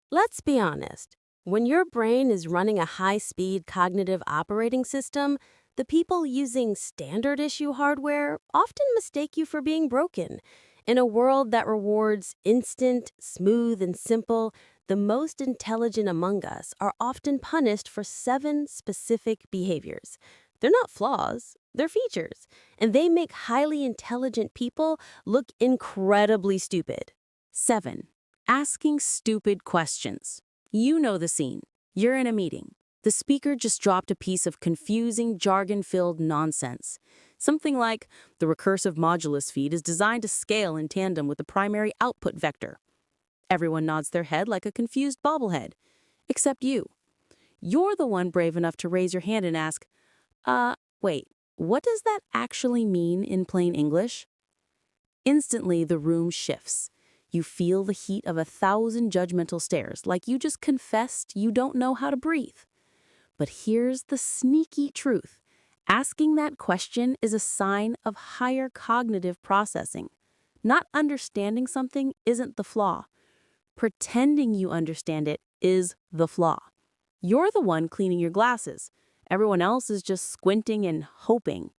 Let's be honest. When your brain is running a high-speed cognitive operating system, the people using standard issue hardware often mistake you for being broken. In a world that rewards instant, smooth, and simple, the most intelligent among us are often punished for 7 specific behaviors. They're not flaws, they're features, and they make highly intelligent people look incredibly stupid. 7. Asking stupid questions. You know the scene. You're in a meeting. The speaker just dropped a piece of confusing, jargon-filled nonsense. Something like, the recursive modulus feed is designed to scale in tandem with the primary output vector. Everyone nods their head like a confused bobblehead. Except you. You're the one brave enough to raise your hand and ask, wait, what does that actually mean in plain English? Instantly, the room shifts. You feel the heat of 1,000 judgmental stares, like you just confessed you don't know how to breathe. But here's the sneaky truth. Asking that question is a sign of higher cognitive processing. Not understanding something isn't the flaw. Pretending you understand it is the flaw. You're the one cleaning your glasses. Everyone else is just squinting and hoping.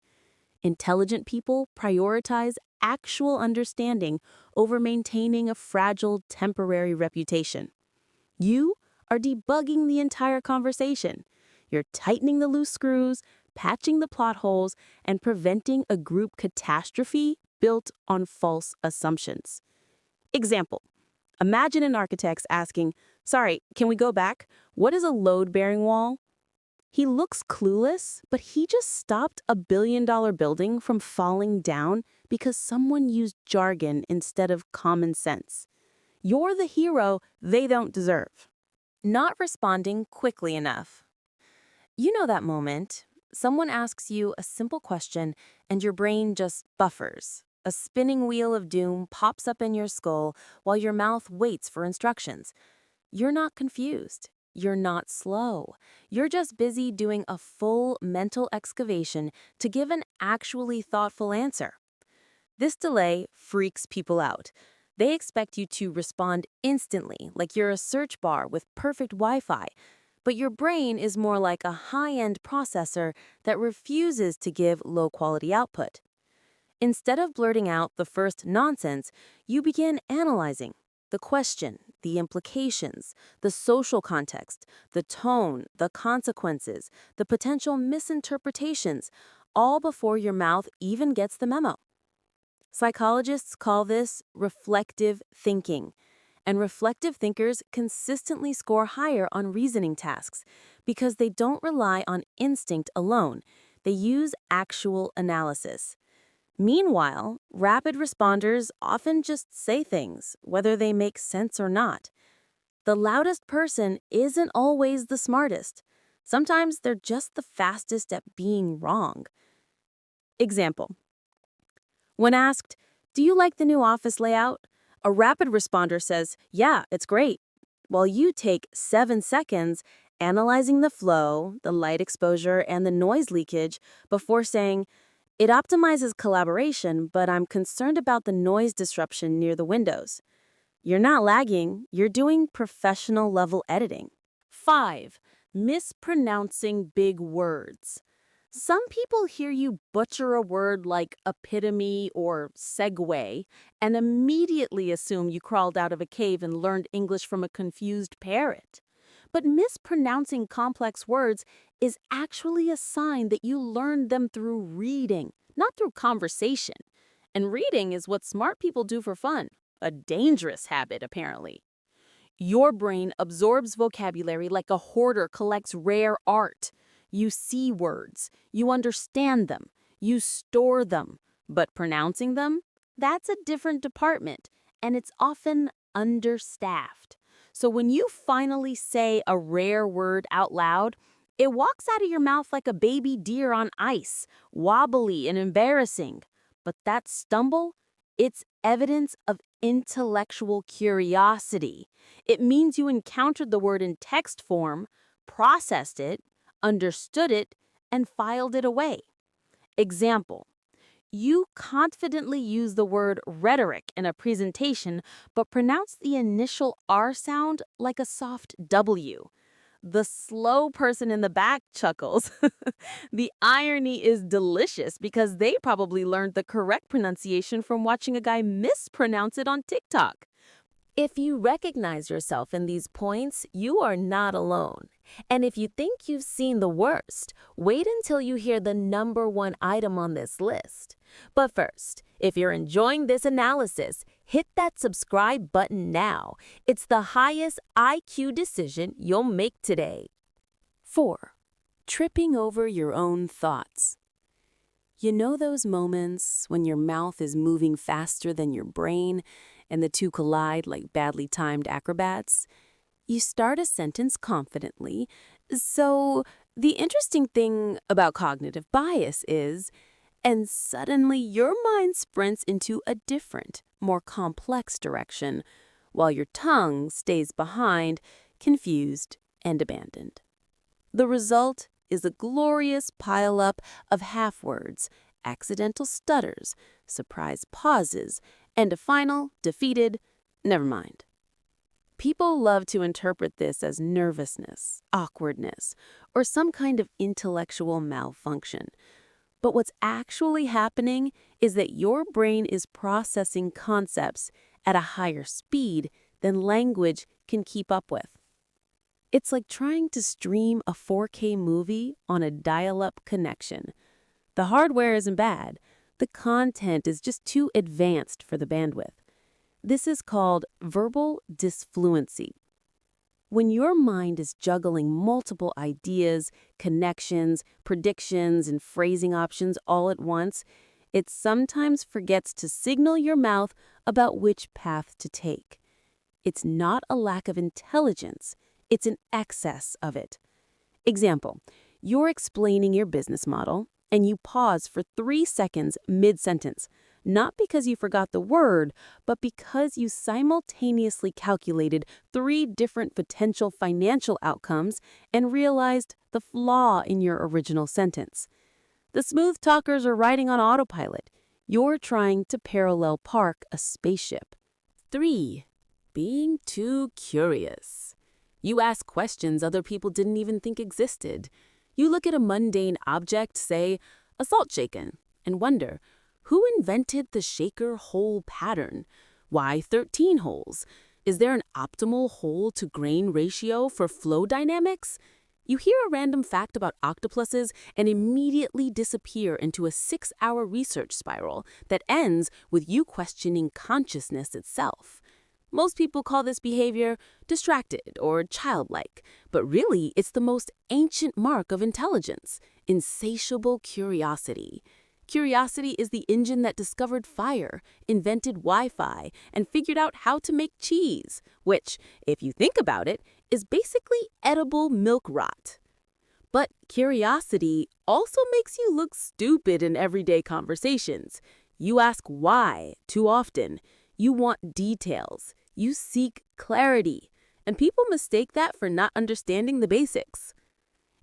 Intelligent people prioritize actual understanding over maintaining a fragile, temporary reputation. You are debugging the entire conversation. You're tightening the loose screws, patching the plot holes, and preventing a group catastrophe built on false assumptions. Example. Imagine an architect asking, "Sorry, can we go back? What is a load-bearing wall?" He looks clueless, but he just stopped a billion-dollar building from falling down because someone used jargon instead of common sense. You're the hero they don't deserve. Not responding quickly enough. You know that moment. Someone asks you a simple question and your brain just buffers. A spinning wheel of doom pops up in your skull while your mouth waits for instructions. You're not confused. You're not slow. You're just busy doing a full mental excavation to give an actually thoughtful answer. This delay freaks people out. They expect you to respond instantly, like you're a search bar with perfect Wi-Fi. But your brain is more like a high-end processor that refuses to give low-quality output. Instead of blurting out the first nonsense, you begin analyzing the question, the implications, the social context, the tone, the consequences, the potential misinterpretations, all before your mouth even gets the memo. Psychologists call this reflective thinking, and reflective thinkers consistently score higher on reasoning tasks because they don't rely on instinct alone. They use actual analysis. Meanwhile, rapid responders often just say things, whether they make sense or not. The loudest person isn't always the smartest. Sometimes they're just the fastest at being wrong. Example. When asked, "Do you like the new office layout?" a rapid responder says, "Yeah, it's great," while you take 7 seconds analyzing the flow, the light exposure, and the noise leakage before saying, "It optimizes collaboration, but I'm concerned about the noise disruption near the windows." You're not lagging, you're doing professional level editing. 5. Mispronouncing big words. Some people hear you butcher a word like epitome or segue and immediately assume you crawled out of a cave and learned English from a confused parrot. But mispronouncing complex words is actually a sign that you learned them through reading, not through conversation. And reading is what smart people do for fun, a dangerous habit, apparently. Your brain absorbs vocabulary like a hoarder collects rare art. You see words, you understand them, you store them, but pronouncing them? That's a different department, and it's often understaffed. So when you finally say a rare word out loud, it walks out of your mouth like a baby deer on ice, wobbly and embarrassing. But that stumble, it's evidence of intellectual curiosity. It means you encountered the word in text form, processed it, understood it, and filed it away. Example. You confidently use the word rhetoric in a presentation, but pronounce the initial R sound like a soft W. The slow person in the back chuckles. The irony is delicious because they probably learned the correct pronunciation from watching a guy mispronounce it on TikTok. If you recognize yourself in these points, you are not alone. And if you think you've seen the worst, wait until you hear the number one item on this list. But first, if you're enjoying this analysis, hit that subscribe button now. It's the highest IQ decision you'll make today. 4. Tripping over your own thoughts. You know those moments when your mouth is moving faster than your brain and the two collide like badly timed acrobats? You start a sentence confidently. So, the interesting thing about cognitive bias is, and suddenly your mind sprints into a different, more complex direction, while your tongue stays behind, confused, and abandoned. The result is a glorious pileup of half-words, accidental stutters, surprise pauses, and a final, defeated, never mind. People love to interpret this as nervousness, awkwardness, or some kind of intellectual malfunction. But what's actually happening is that your brain is processing concepts at a higher speed than language can keep up with. It's like trying to stream a 4K movie on a dial-up connection. The hardware isn't bad. The content is just too advanced for the bandwidth. This is called verbal disfluency. When your mind is juggling multiple ideas, connections, predictions, and phrasing options all at once, it sometimes forgets to signal your mouth about which path to take. It's not a lack of intelligence. It's an excess of it. Example, you're explaining your business model, and you pause for 3 seconds mid-sentence, not because you forgot the word, but because you simultaneously calculated 3 different potential financial outcomes and realized the flaw in your original sentence. The smooth talkers are riding on autopilot. You're trying to parallel park a spaceship. 3. Being too curious. You ask questions other people didn't even think existed. You look at a mundane object, say, a salt shaken, and wonder, who invented the shaker hole pattern? Why 13 holes? Is there an optimal hole to grain ratio for flow dynamics? You hear a random fact about octopuses and immediately disappear into a 6-hour research spiral that ends with you questioning consciousness itself. Most people call this behavior distracted or childlike, but really it's the most ancient mark of intelligence, insatiable curiosity. Curiosity is the engine that discovered fire, invented Wi-Fi, and figured out how to make cheese, which, if you think about it, is basically edible milk rot. But curiosity also makes you look stupid in everyday conversations. You ask why too often. You want details. You seek clarity. And people mistake that for not understanding the basics.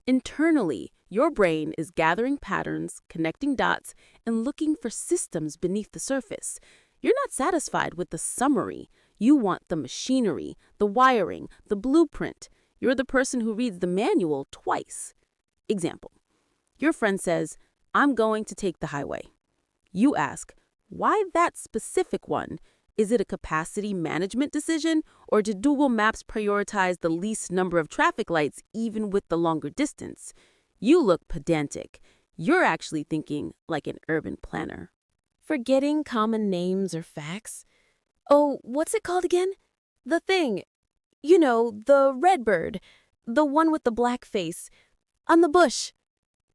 Internally, your brain is gathering patterns, connecting dots, and looking for systems beneath the surface. You're not satisfied with the summary. You want the machinery, the wiring, the blueprint. You're the person who reads the manual twice. Example, your friend says, "I'm going to take the highway." You ask, why that specific one? Is it a capacity management decision, or did Google Maps prioritize the least number of traffic lights even with the longer distance? You look pedantic. You're actually thinking like an urban planner. Forgetting common names or facts? Oh, what's it called again? The thing. You know, the red bird. The one with the black face. On the bush.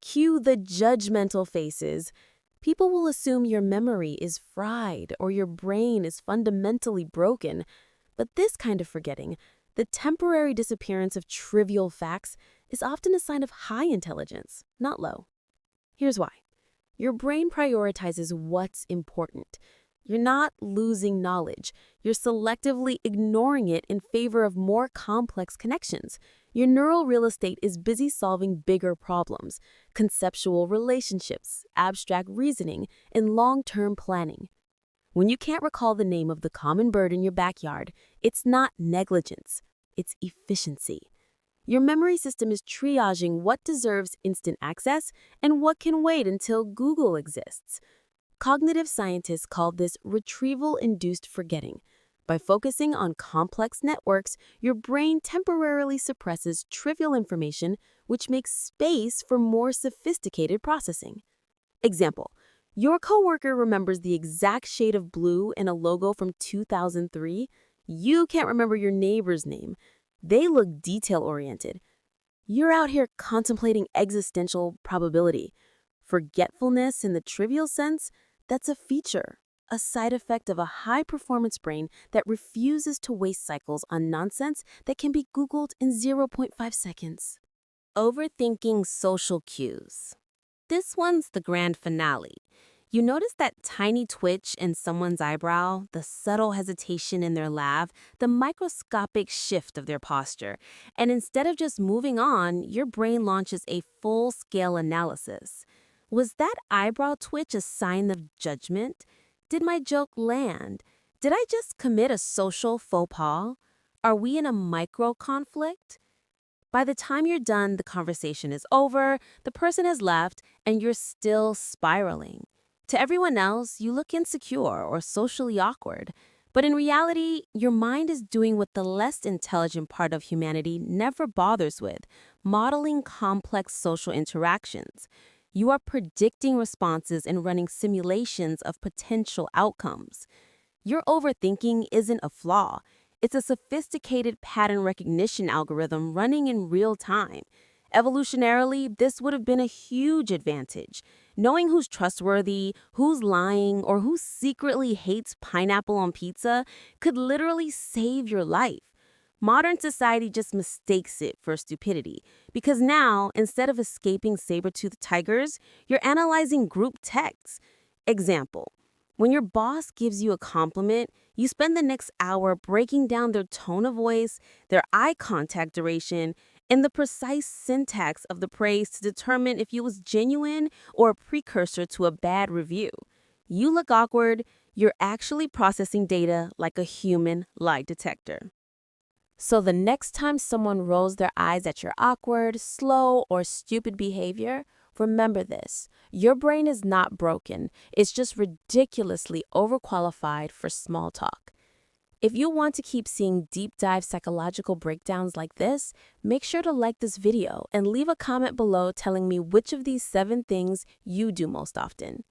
Cue the judgmental faces. People will assume your memory is fried or your brain is fundamentally broken. But this kind of forgetting, the temporary disappearance of trivial facts, is often a sign of high intelligence, not low. Here's why. Your brain prioritizes what's important. You're not losing knowledge. You're selectively ignoring it in favor of more complex connections. Your neural real estate is busy solving bigger problems, conceptual relationships, abstract reasoning, and long-term planning. When you can't recall the name of the common bird in your backyard, it's not negligence, it's efficiency. Your memory system is triaging what deserves instant access and what can wait until Google exists. Cognitive scientists call this retrieval-induced forgetting. By focusing on complex networks, your brain temporarily suppresses trivial information, which makes space for more sophisticated processing. Example: your coworker remembers the exact shade of blue in a logo from 2003. You can't remember your neighbor's name. They look detail-oriented. You're out here contemplating existential probability. Forgetfulness in the trivial sense, that's a feature, a side effect of a high-performance brain that refuses to waste cycles on nonsense that can be Googled in zero point 0.5 seconds. Overthinking social cues. This one's the grand finale. You notice that tiny twitch in someone's eyebrow, the subtle hesitation in their laugh, the microscopic shift of their posture. And instead of just moving on, your brain launches a full-scale analysis. Was that eyebrow twitch a sign of judgment? Did my joke land? Did I just commit a social faux pas? Are we in a micro-conflict? By the time you're done, the conversation is over, the person has left, and you're still spiraling. To everyone else, you look insecure or socially awkward. But in reality, your mind is doing what the less intelligent part of humanity never bothers with, modeling complex social interactions. You are predicting responses and running simulations of potential outcomes. Your overthinking isn't a flaw. It's a sophisticated pattern recognition algorithm running in real time. Evolutionarily, this would have been a huge advantage. Knowing who's trustworthy, who's lying, or who secretly hates pineapple on pizza could literally save your life. Modern society just mistakes it for stupidity because now, instead of escaping saber-toothed tigers, you're analyzing group texts. Example: when your boss gives you a compliment, you spend the next hour breaking down their tone of voice, their eye contact duration, and the precise syntax of the praise to determine if it was genuine or a precursor to a bad review. You look awkward, you're actually processing data like a human lie detector. So the next time someone rolls their eyes at your awkward, slow, or stupid behavior, remember this: your brain is not broken, it's just ridiculously overqualified for small talk. If you want to keep seeing deep dive psychological breakdowns like this, make sure to like this video and leave a comment below telling me which of these 7 things you do most often.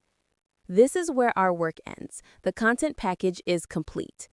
This is where our work ends. The content package is complete.